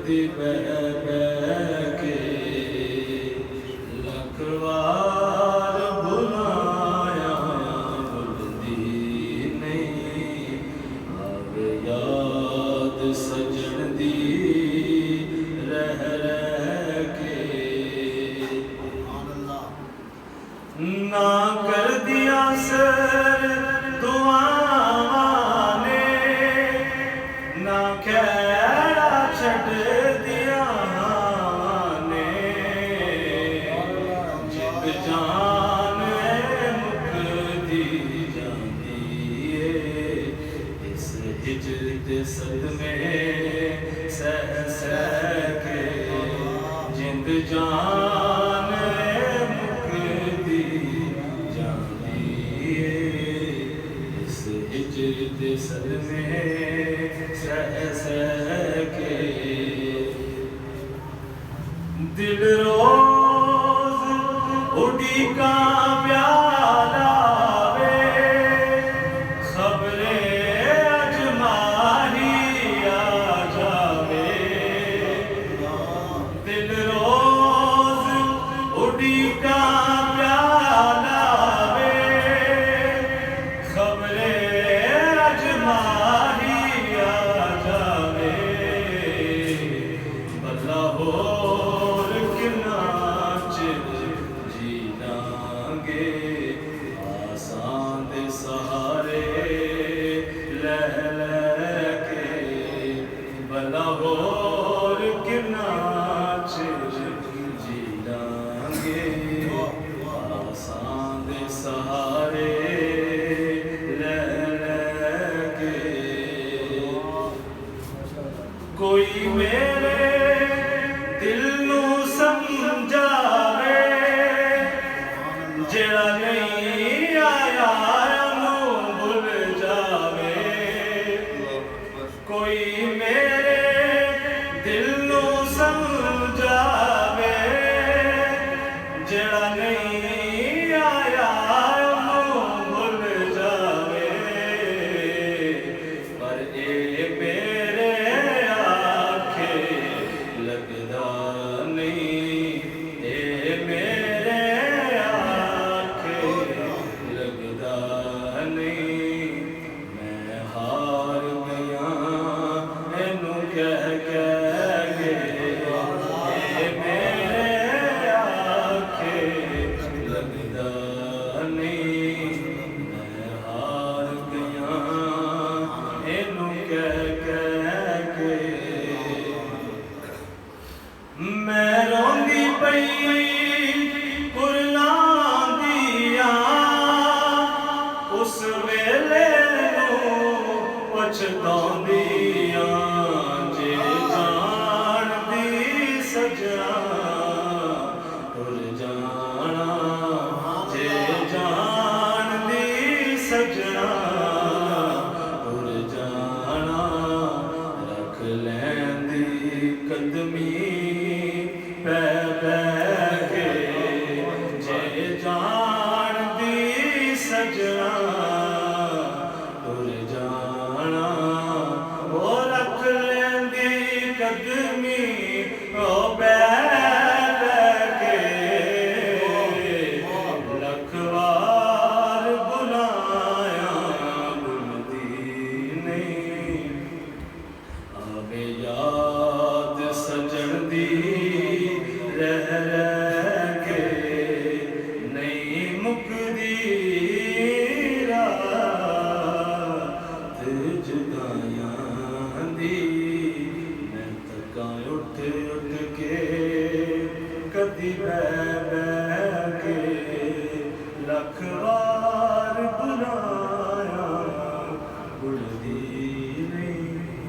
दी बह के लखवार बुलाया भुलदी नहीं। आवे याद सजन दी रह के। ना कर दिया सर दुआवां ने, ना खैरा छड़ दिया ने। जिब जान मुकदी जाती है इस हिजर दे सदमे सह सह के। जिंद जान मुकदी जाती है इस हिजर दे सदमे सह सह के। दिल रोज उड़ीका प्याला वे, खबरे अजमाही आ जावे। दिल रोज उड़ीका प्याला वे, खबरे अजमाही आ जावे। भला होर किन्ना चिर जी लांगे आसां दे सहारे लह लह के। भला होर किन्ना चिर जी लांगे आसां दे सहारे लह लह के। कोई मेरे दिल नू समझावे, जेड़ा नहीं आया नू भुल जावे। कोई मेरे दिल नू समझावे, जेड़ा नहीं आया नू भुल जावे। पर ए मेरे आखे लगदा नहीं, ए मेरे आखे लगदा नहीं। मैं हार गया मैनू कह कह के, ए मेरे आखे लगदा नहीं। मैं हार गया मैनू कह कह के। मैं रोंदी पई कुरलांदियां उस वेले नूं पछतांदियां। जे जाणदी सजना तुर जाना, जे जाणदी सजना तुर जाना। रख लैंदी कदमी पै पै के, जे जाणदी सजना तुर जाना। ओ रख लैंदी कदमी ओ पै पै के। लखवार बुलाया भुलदी नहीं। आवे याद